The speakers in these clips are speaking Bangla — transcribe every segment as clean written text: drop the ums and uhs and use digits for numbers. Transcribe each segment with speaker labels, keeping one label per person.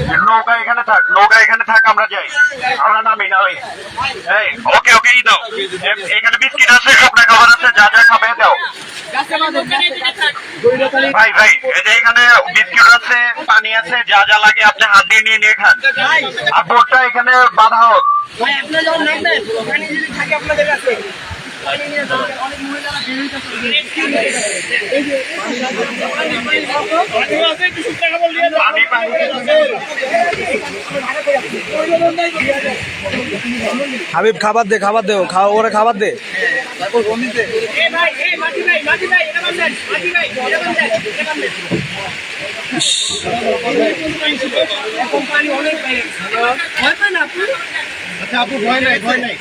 Speaker 1: নৌকা এখানে থাক, আমরা যাই, আমরা নামি না ওই। ওকে ওকে, ই দাও, এখানে বিস্কিট আছে, শুকনো খাবার আছে, যা যা খাবে দাও। ভাই ভাই, এই যে এখানে বিস্কিট আছে, পানি আছে, যা যা লাগে আপনি হাত দিয়ে নিয়ে নিয়ে খান। আর বোটটা এখানে বাধা হোক।
Speaker 2: ভাই আপনারা যখন নামবেন পানি যদি থাকে আপনাদের কাছে পানি নিয়ে যাবেন। অনেক মহিলারা বের হইতেছে এই যে
Speaker 3: হাবিব খাবার দে, খাবার দে, ওরে খাবার দে।
Speaker 2: আচ্ছা আপু, ভয় নাই ভয় নাই।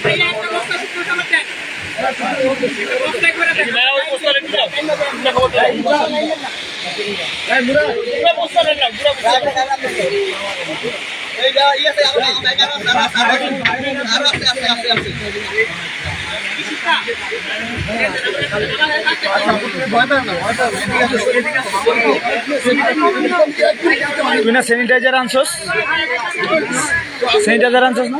Speaker 3: তুই না স্যানিটাইজার আনছস? স্যানিটাইজার আনছস না?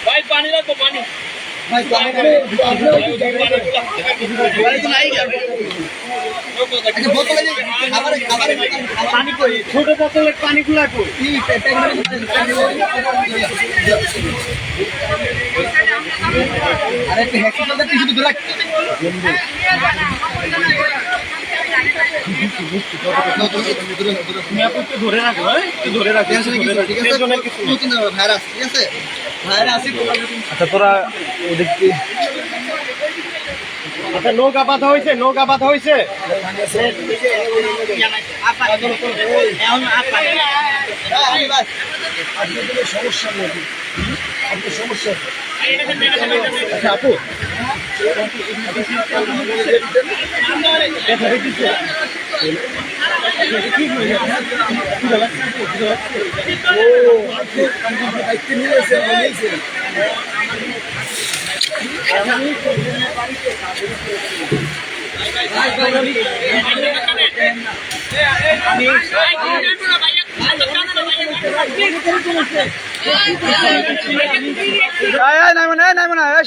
Speaker 2: ভাই পানি রাখো, পানি ছোট বোতলের পানি গুলা ধরে রাখো, ধরে রাখো।
Speaker 3: আচ্ছা তোরা ওদিক
Speaker 2: আচ্ছা নৌকা বাঁধা হয়েছে, নৌকা বাঁধা হয়েছে। আচ্ছা আপু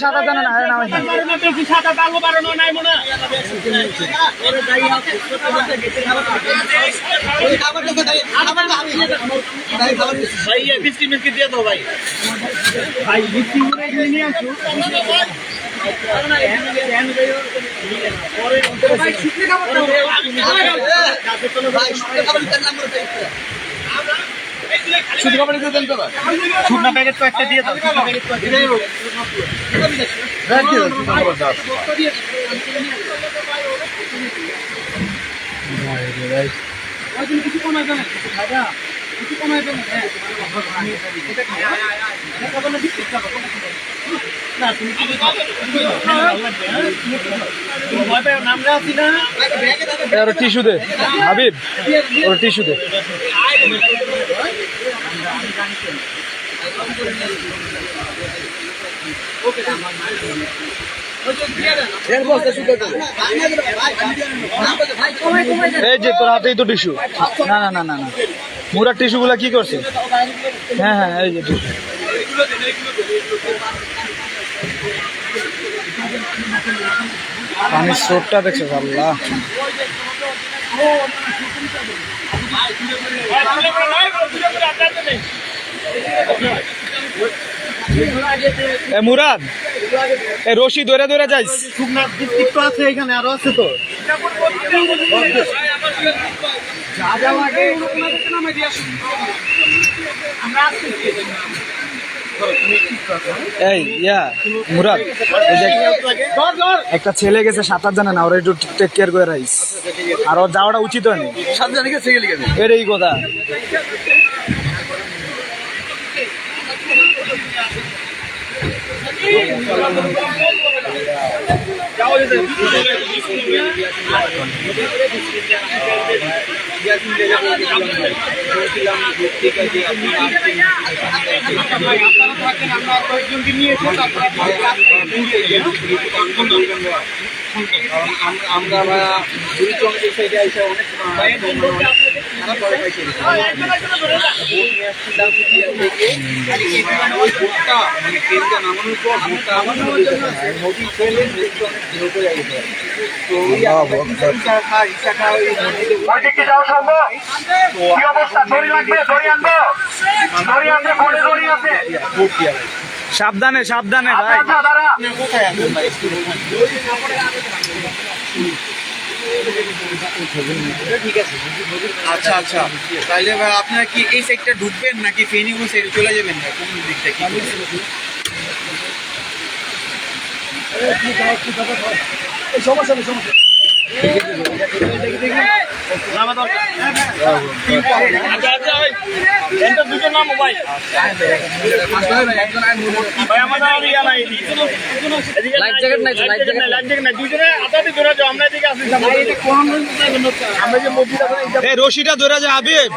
Speaker 3: সাঁতার জানে না,
Speaker 2: সাঁতার পারবো পারো নাই মনে ভাই বিস্কিট মিস্কিট দিয়ে দাও ভাই। ভাই বিস্কিট নিয়ে আসো। শুকনা প্যাকেট তো একটা দিয়ে দাও। কিছু কমাই দেন, কিছু কমাই দেন।
Speaker 3: টিস্যু দে হাবিব, ওর টিস্যু দে। এই যে তোর হাতেই তো টিস্যু। না না না না না, মুরার টিস্যু গুলা কি করছে? হ্যাঁ হ্যাঁ, এই যে টিস্যু। পানির স্রোতটা দেখছো? আল্লাহ, মুরাদ এই রশি ধরে ধরে যাইস।
Speaker 2: শুকনা বিস্কিট তো আছে এখানে, আরো আছে তো। যা যা লাগে আমরা আসতেছি।
Speaker 3: এই মুরাদ, এই যে একটা ছেলে গেছে সাঁতার জানে না, ওরা একটু টেক কেয়ার করে রাইস, আর ওর যাওয়াটা উচিত হয়নি। এটাই কথা।
Speaker 4: আমরা
Speaker 1: ওইদিকে যাওয়া সম্ভব? কি অবস্থা? দড়ি লাগবে? দড়ি আনবো? দড়ি আনবে? ফোনে দড়ি আছে?
Speaker 3: সাবধানে সাবধানে
Speaker 1: আচ্ছা,
Speaker 3: ভাই।
Speaker 1: আচ্ছা, দাঁড়া।
Speaker 4: আচ্ছা আচ্ছা, তাহলে ভাই আপনারা কি এই সাইডটা ঢুকবেন নাকি ফেনী ওই সাইডে চলে যাবেন? ভাই কোন দিকটা কি
Speaker 3: এই রশিটা ধরে যা হাবিব।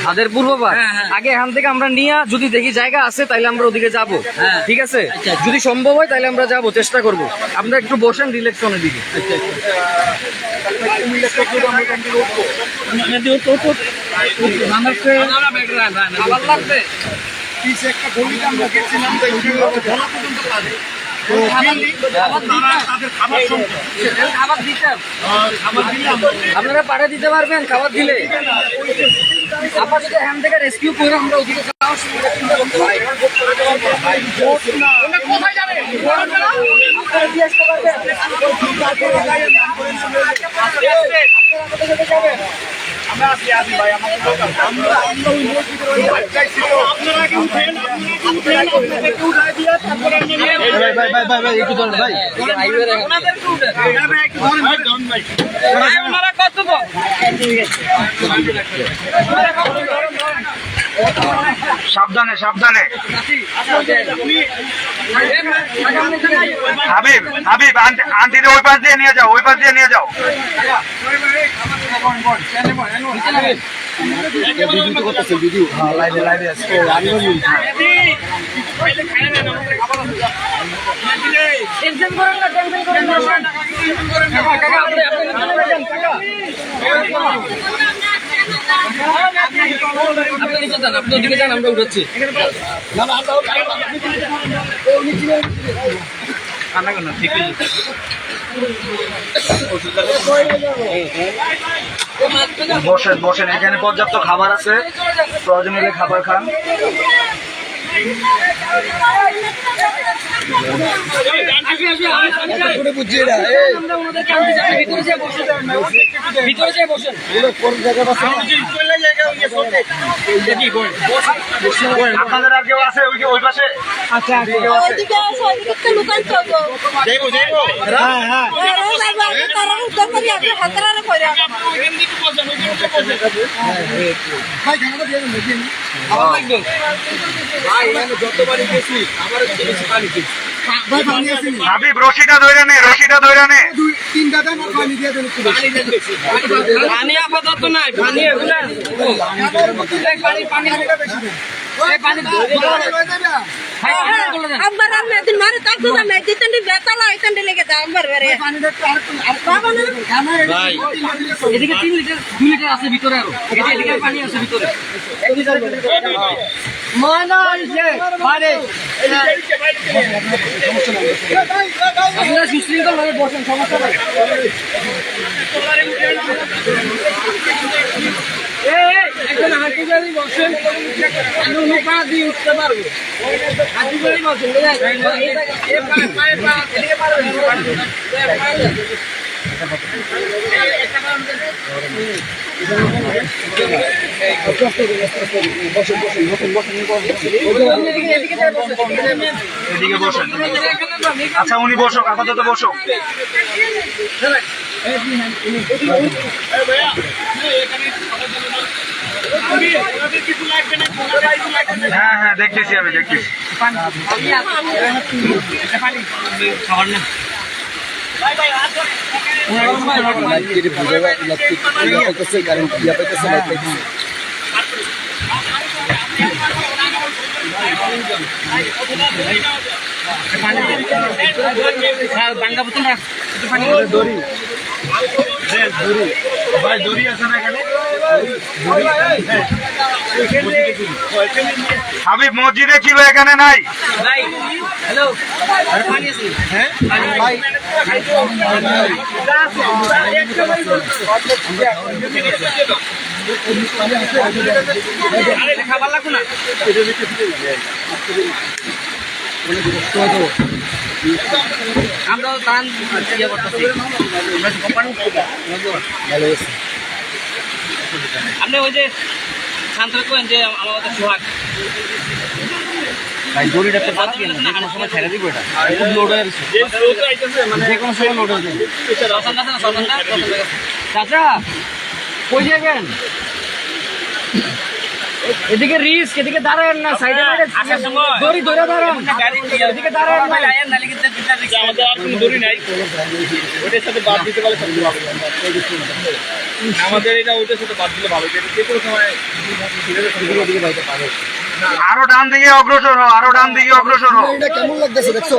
Speaker 5: তাদের পূর্ববার আগে এখান থেকে আমরা নিয়ে যদি দেখি জায়গা আছে তাইলে আমরা ওদিকে যাব, ঠিক আছে? যদি সম্ভব হয় তাইলে আমরা যাব, চেষ্টা করব। আপনারা একটু বসেন রিল্যাক্সনের দিকে। আপনারা পাড়ে দিতে পারবেন খাবার দিলে? আপনার যদি এখান থেকে রেস্কিউ করে আমরা ওদিকে যাওয়ার সময় কোথায় যাবে?
Speaker 1: আমরা আছি ভাই,
Speaker 3: ভাই ভাই ভাই ভাই ভাই একটু ধরেন ভাই।
Speaker 1: সাবধানে সাবধানে। হাবিব হাবিব, আন্টিরে ওই পাশ দিয়ে নিয়ে যাও, ওই পাশ দিয়ে নিয়ে যাও।
Speaker 3: লাইভে লাইভে আছে।
Speaker 5: টেনশন করেন না, টেনশন করেন না। কাকা, আপনি নিচে যান, আপনি ওদিকে যান, আমরা উঠাচ্ছি।
Speaker 3: বসেন বসেন, এখানে পর্যাপ্ত খাবার আছে, প্রয়োজন হলে খাবার খান।
Speaker 5: ভিতরে যেয়ে বসেন।
Speaker 1: আপনাদের আর কেউ আছে ওই পাশে? আচ্ছা,
Speaker 6: ওইদিকে আছে, ওইদিকে একটা লুকান চলবো।
Speaker 1: যাইবো যাইবো।
Speaker 3: হ্যাঁ হ্যাঁ
Speaker 6: তারা উদ্ধার করি আপনি হাতারা করে
Speaker 1: হাবিব, রশিটা ধরে নে, রশিটা ধরে নে।
Speaker 5: পানি আপাতত নাই, পানি এগুলা
Speaker 6: আমার আর মেদিন মারে তাকতো না মেদিন তন্ডি বেতালা এতন্ডি লেগে দাম বারবারে বাবা না
Speaker 5: এদিকে 3 লিটার 2 লিটার আছে ভিতরে, আরো এদিকে পানি আছে ভিতরে। ময়না আইছে বাইরে, আপনারা সুশৃঙ্খল ভাবে বসেন, সমস্যা নাই। একজন হাঁটি গাড়ি বসেন, নৌকা দিয়ে উঠতে পারবো। হাঁটি গাড়ি বসেন,
Speaker 1: এদিকে বসেন। আচ্ছা উনি বসো, আপাতত বসো। হ্যাঁ হ্যাঁ দেখতেছি, আমি দেখতেছি। ভাই দড়ি আছে না এখানে? হাবিব মসজিদে ছিল, এখানে নাই।
Speaker 5: খাবার লাগবে না। আমরা দান ইয়ে করতেছি। আপনি ওই যে শান্ত করেন যে আমাদের সোহাগ ভাই দড়িটা তো বাদ দিয়ে যে কোনো সময় ছেড়ে দিব। এটা লোড হয়ে গেছে, যে কোনো সময় লোড হয়ে যাবে। চাচা কই যাবেন? এদিকে রিস্ক, এদিকে দাঁড়ান না, সাইডে দড়ি ধরে দাঁড়ান, এদিকে দাঁড়ান না।
Speaker 2: আমাদের আর কোনো দড়ি নাই, ওটার সাথে বাদ দিতে পারলে আমাদের এটা ওটার সাথে বাদ দিলে ভালো। যে কোনো সময়
Speaker 1: আরো ডান দিকে অগ্রসর হও, আরো ডান দিকে অগ্রসর হও।
Speaker 3: এটা কেমন লাগতেছে দেখছো?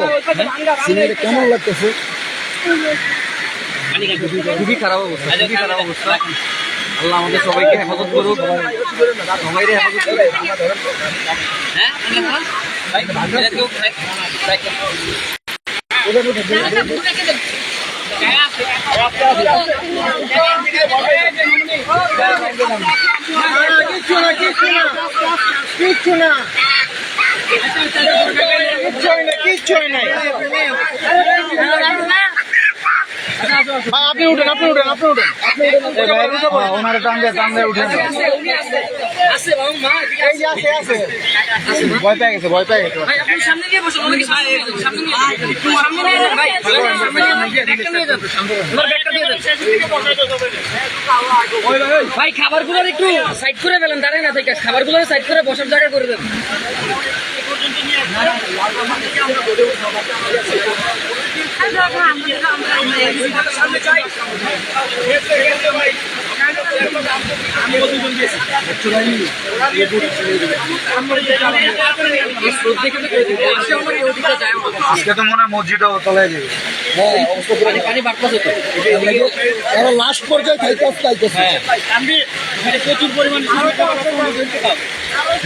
Speaker 3: সিনারিটা কেমন লাগতেছে?
Speaker 5: খুবই খারাপ অবস্থা, খুবই খারাপ অবস্থা। আল্লাহ আমাদের সবাইকে হেফাজত করুক, সবাইকে হেফাজত করুক।
Speaker 2: কিচ্ছু না, কিচ্ছু নাই। আপনি উঠেন, আপনি উঠেন, আপনি উঠেন।
Speaker 3: ওনারা টান দিয়ে উঠে ভয় পেয়ে গেছে, ভয় পেয়ে গেছে।
Speaker 5: ভাই খাবার গুলো একটু সাইড করে ফেলেন, দাঁড়ায় না থেকে খাবার গুলো সাইড করে বসার জায়গা করে দেন।
Speaker 1: আজকে তো মনে হয় মসজিদও চলে যাবে।
Speaker 5: পানি বাড়তেছে তো,
Speaker 3: এরা লাস্ট পর্যায়ে খাইতেছে।
Speaker 2: প্রচুর পরিমাণ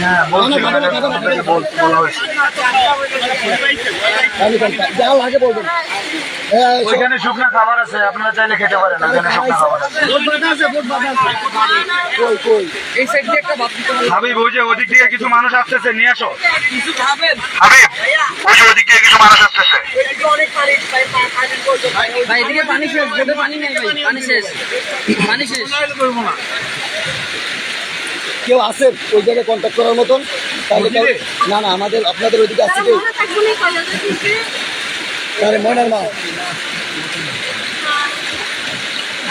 Speaker 1: হ্যাঁ বলছি, আপনাকে বলা হয়েছে।
Speaker 3: যা লাগে বলবেন।
Speaker 1: ওইখানে শুকনো খাবার আছে, আপনারা চাইলে খেতে পারেন। ওইখানে শুকনো খাবার আছে।
Speaker 5: এই সাইড দিয়ে একটা ভাত দিতে হবে।
Speaker 1: হাবিব ওই যে ওদিক থেকে কিছু মানুষ আসতেছে, নিয়ে আসো।
Speaker 5: কিছু খাবেন
Speaker 1: হাবিব ওই যে ওদিক থেকে কিছু মানুষ আসতেছে।
Speaker 5: ভাই? এদিকে পানি শেষ, বোটে পানি নেই ভাই, পানি শেষ, পানি শেষ।
Speaker 3: কেউ আছে ওই জায়গায় কন্ট্যাক্ট করার মতন? তাহলে না না, আমাদের আপনাদের ওইদিকে আছে কেউ? তাহলে ময়নার মা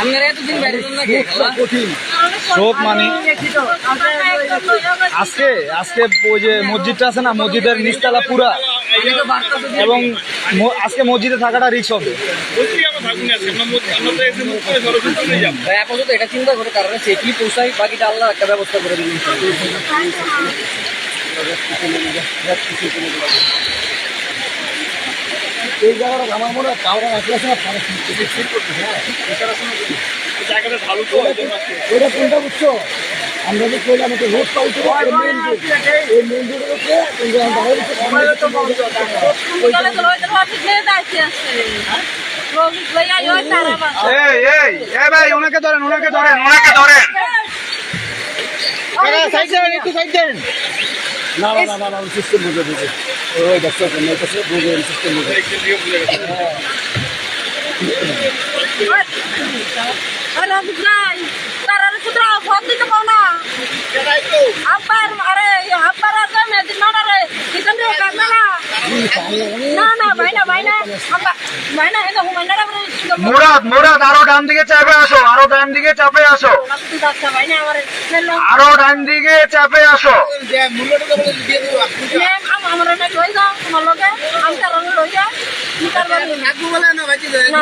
Speaker 5: আপনারা এতদিন বাইরে নাকি
Speaker 3: কঠিন
Speaker 7: শোক মানে আজকে আজকে ওই যে মসজিদটা আছে না, মসজিদের নিচতলা পুরা, এবং আজকে মসজিদে থাকাটা রিস্ক হবে।
Speaker 5: ভাই আপাতত এটা চিন্তা করে কারণে সে কি পৌঁছাই, বাকিটা আল্লাহ একটা ব্যবস্থা করে দিবেন।
Speaker 3: এই জায়গাটা আমার মনে হয় কাউরা আসলে না
Speaker 2: জায়গাটা ভালো তো
Speaker 3: ওটা কোনটা বুঝছো? আমরা যে কইলাম একটা রোড পাইছো, এই মেন রোডের উপরে
Speaker 1: এই এই এ ভাই ওনাকে ধরেন, ওনাকে ধরেন, ওনাকে ধরেন।
Speaker 2: সাইড দেন, একটু সাইড দেন।
Speaker 3: না না না না সিস্টেম বুঝে বুঝে ওই দেখছো বুঝে সিস্টেম বুঝে
Speaker 6: আরে বুঝাই তারা কুতরা ফোন দিতে পাও না আব্বার আরে আব্বার আছে মেদিন মারারে কিতন রে কানা না ভাইনা আব্বা ভাইনা এত হুমানারা
Speaker 1: মুরাদ আরো ডান দিকে চাপে আসো, আরো ডান দিকে চাপে আসো,
Speaker 6: ভাইনা আমারে
Speaker 1: আরো ডান দিকে চাপে আসো।
Speaker 4: যে মূল্যটা তো দিয়ে দেবো আপনি
Speaker 6: আমরা না লই যাও তোমার লগে আমি তার লই যা কি করবে
Speaker 4: নাকু বলে না বাঁচি যায়
Speaker 6: না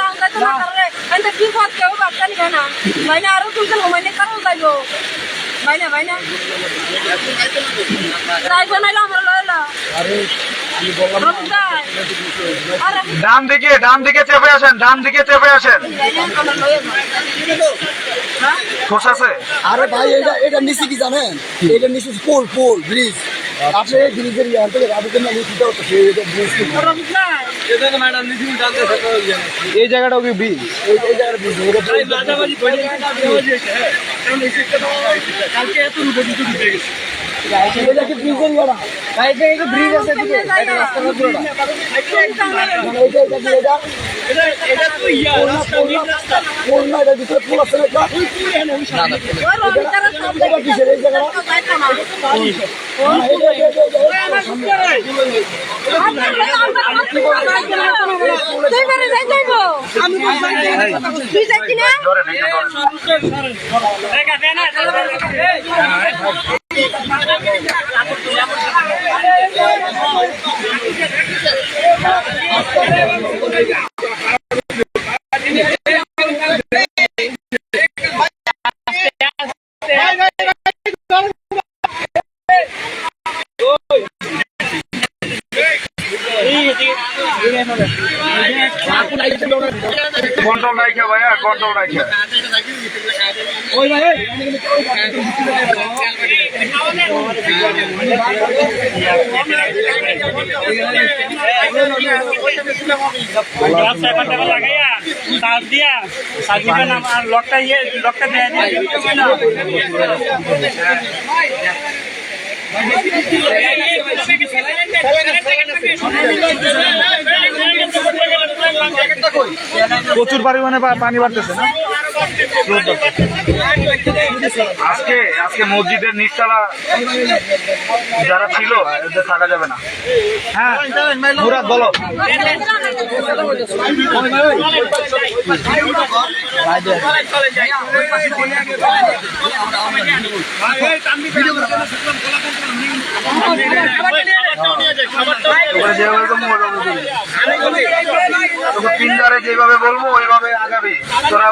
Speaker 6: আমরা তো না করে এন্ড কি ফট কেউ বাচ্চা নি না ভাইনা আরো তুই তো হুমানে কারো যাইবো ভাইনা যাইবো না আমরা লইলা আরে আমি বললাম আরে
Speaker 1: ডান দিকে চেপে আসেন, ডান দিকে চেপে আসেন।
Speaker 6: আমরা লইলা
Speaker 1: খোঁজ আছে?
Speaker 3: আরে ভাই এটা নিচে কি জানেন, এটা নিচে পোল ব্রিজ, আপনি ব্রিজের ইয়ার থেকে রাজুকের না নিচে দাও তো সেই ব্রিজ কি এই জায়গাটাও কি ব্রিজ, এই জায়গাটা ব্রিজ
Speaker 2: কালকে এত রূপে দিতে গেছে
Speaker 3: এটা কি ব্রিজের ইয়ারা
Speaker 5: ভাই এই যে ব্রিজ আছে এদিকে এটা রাস্তার মধ্যে
Speaker 2: এটা তো ইয়া রাস্তা
Speaker 3: পোল না, এটা ভিতরে পোল আছে না, এটা কিসের এই জায়গাটা
Speaker 6: তুই যাচ্ছি না
Speaker 1: কন্ট্রোল রাখে ভাইয়া, কন্ট্রোল রাখে।
Speaker 2: লাগাইয়া সাজ দিয়া সাজিবেন আর লকটা দিয়ে
Speaker 7: প্রচুর পরিমাণে পানি বাড়তেছে না।
Speaker 1: আজকে মসজিদের নিচতলা যারা ছিল এদের থাকা যাবে না।
Speaker 7: হ্যাঁ মুরাদ বলো।
Speaker 1: পিন্ডারে যেভাবে বলবো ওইভাবে আগাবি, তোরা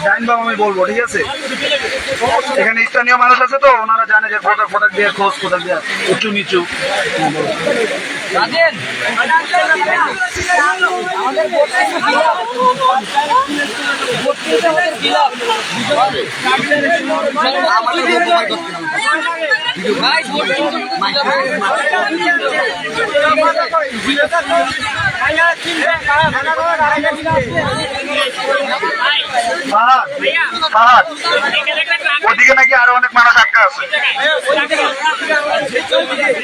Speaker 1: জানবাম আমি বলবো, ঠিক আছে? এখানে স্থানীয় মানুষ আছে তো, ওনারা জানে যে কোথাক দিয়ে খোঁজ, কোথাক দিয়ে উঁচু নিচু। ওদিকে নাকি আরো অনেক মানুষ আটকা আছে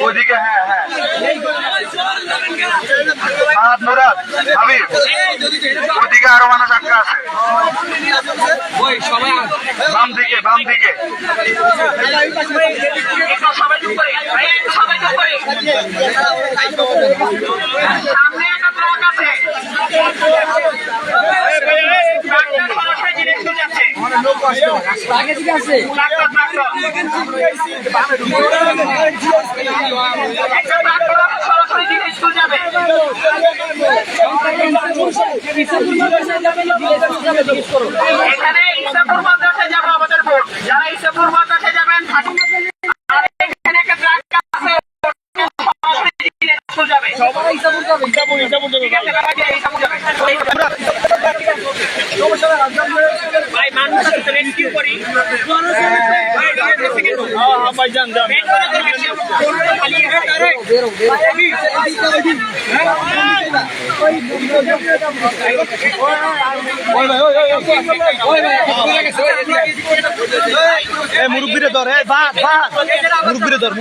Speaker 1: ওদিকে। হ্যাঁ মুরাদ হাবিব, ওদিকে আরো মানুষ আটকা আছে বাম দিকে। সামনে একটা ট্রাক আছে, সরাসরি স্কুল যাবে। এখানে ইসাপুর মাদ্রাসায় যাবো আমাদের বোর্ড, যারা ইসাপুর মাদ্রাসায় যাবেন আর এখানে একটা ট্রাক আছে স্কুল যাবে, সবাই ইসাপুর যাবে। ঠিক আছে ইসাপুর যাবে। ভাই মানুষ রেস্কিউ করি ভাই যান
Speaker 7: মুরব্বীরে ধর, মুরব্বীরে ধর।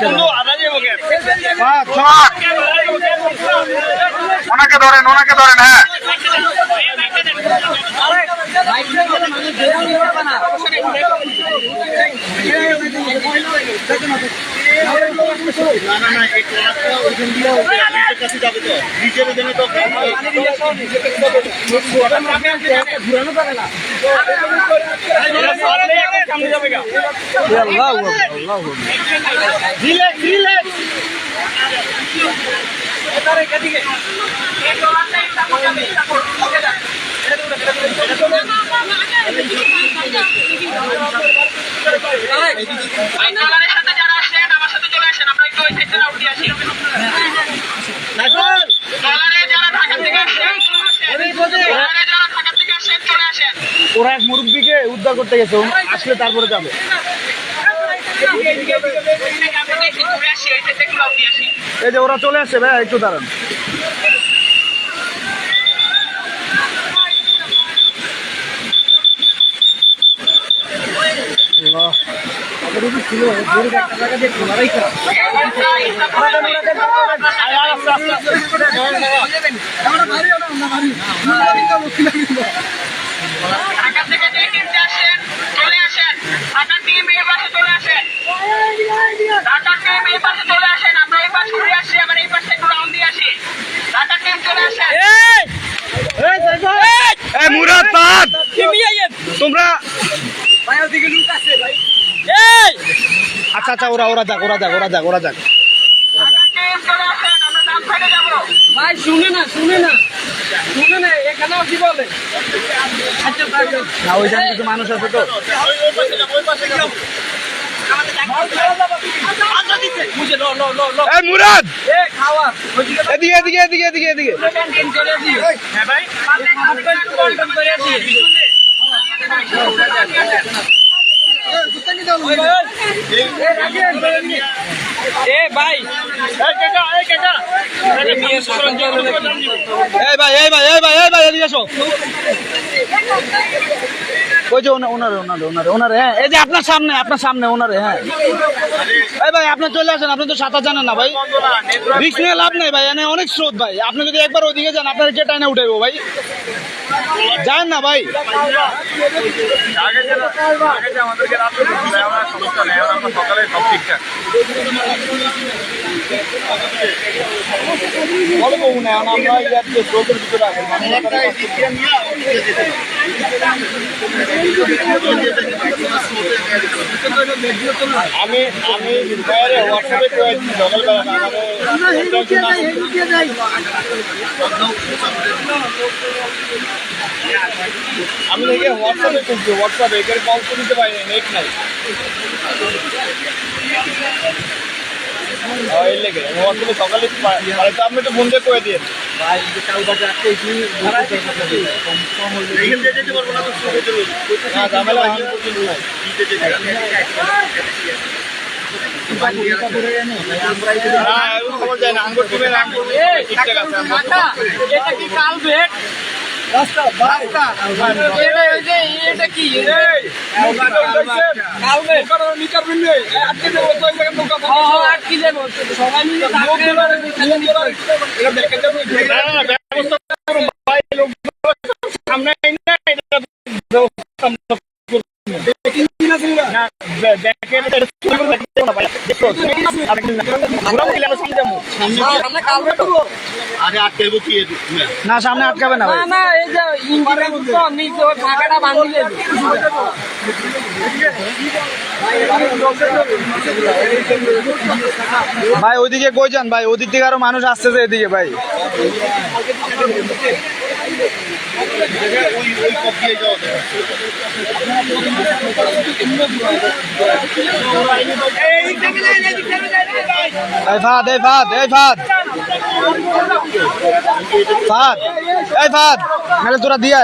Speaker 2: বন্ধু আদা যাবো কেন
Speaker 1: ওনাকে ধরেন হ্যাঁ
Speaker 7: ওরা এক মুরব্বীকে উদ্ধার করতে গেছে, আসলে তারপরে যাবে। এই যে ওরা চলে আসছে ভাই, একটু দাঁড়ান।
Speaker 2: ঢাকা থেকে যে টিমটা আসেন চলে আসেন, ঢাকার টিম এই পাশে চলে আসেন, ঢাকার টিম এই পাশে চলে আসেন, আমরা এই পাশে ঘুরে আসছি, আবার এই পাশে একটু রাউন্ড দিয়ে আসি, ঢাকার টিম চলে আসেন।
Speaker 7: মুরাদ পাদ তোমরা আচ্ছা ওরা যাক।
Speaker 2: ঢাকার টিম চলে আসেন, আমরা ডান সাইডে যাবো।
Speaker 5: ভাই শুনে না এখানেও কি বলে?
Speaker 7: না, ওইখানে কিছু মানুষ আছে তো। এই মুরাদ এদিকে এই ভাই এদিকে এসো। ওই যে ওনারে হ্যাঁ, এই যে আপনার সামনে ওনারে হ্যাঁ। এই ভাই আপনি চলে আসেন, আপনি তো সাঁতার জানেন না ভাই, রিস্ক নিয়ে লাভ নেই ভাই, এনে অনেক স্রোত ভাই। আপনি যদি একবার ওইদিকে যান আপনার কে টাইনে উঠাইবো ভাই, যান না ভাই। আমি হোয়াটসঅ্যাপে করেছি আমি দেখে হোয়াটসঅ্যাপে করছি, হোয়াটসঅ্যাপে এখানে কল করে দিতে পারি না, নেট নাই। এই লেগে হোয়াটসঅ্যাপে সকালে তো আপনি তো বন্ধ করে দিয়ে ঝামেলা খবর যায় না। আঙ্গুর টিমের ঠিকঠাক আছে।
Speaker 5: এটা কি কালভেট? এটা কি আটকে যাবো সবাই মিলে
Speaker 7: সামনে না, সামনে আটকাবে না ভাই।
Speaker 5: না এই যে ইঞ্জিনের তো নিচে ওই ফাঁকাটা বাঁধিয়ে
Speaker 7: ভাই ওইদিকে কই যান ভাই, ওদিক থেকে আরো মানুষ আসতেছে এদিকে ভাই। ফাদ নাহলে তোরা দিয়ে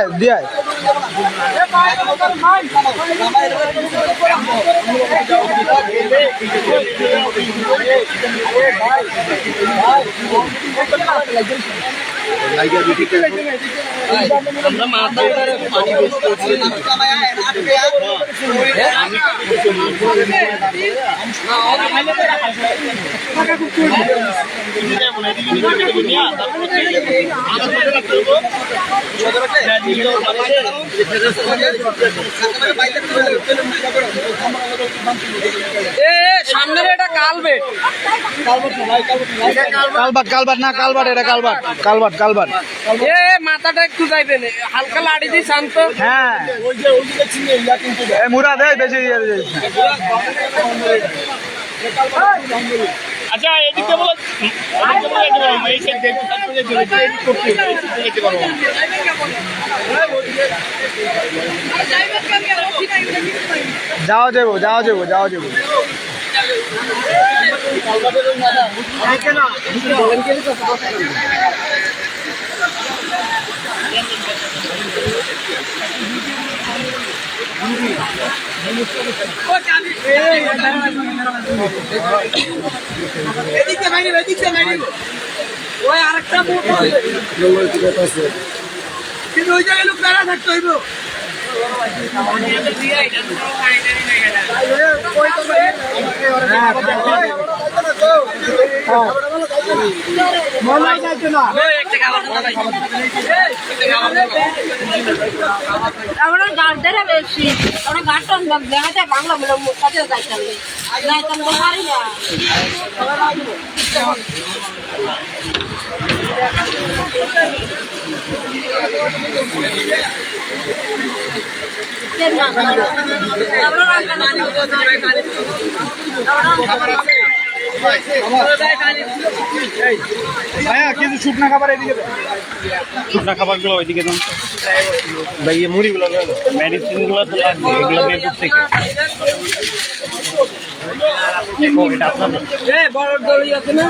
Speaker 5: আমরা মাথা পানি সামনের এটা কালবেট
Speaker 7: কালবাট কালবাট না কালবাট এটা কালবাট কালবাট কালবাট
Speaker 5: মাথাটা একটু যাইবেন হালকা লাড়ি দিয়ে শান্ত।
Speaker 7: হ্যাঁ এই মুরাদ এই বেশি
Speaker 8: আচ্ছা এদিকে বলো এই সাইড দেখতে পারবো
Speaker 7: যাওয়া যাবো যাওয়া যাবো যাওয়া যাবো
Speaker 5: ওই আরেকটা কিন্তু ওই জায়গায় লোক দাঁড়া থাকতে হইব।
Speaker 6: আমরা গাছ ধরে বেশি আমরা গাছটা দেখা যায় বাংলা বলে কাছে যাইতাম যাইতাম তো পারি না
Speaker 7: ভাইয়া কিছু শুকনা খাবার এদিকে দাও।
Speaker 8: শুকনা খাবারগুলো ওইদিকে দাম ভাই এই মুড়িগুলো মেডিসিন গুলো তো লাগবে এগুলো বের করতে এটা আপনাদের
Speaker 5: বড় দড়ি আছে না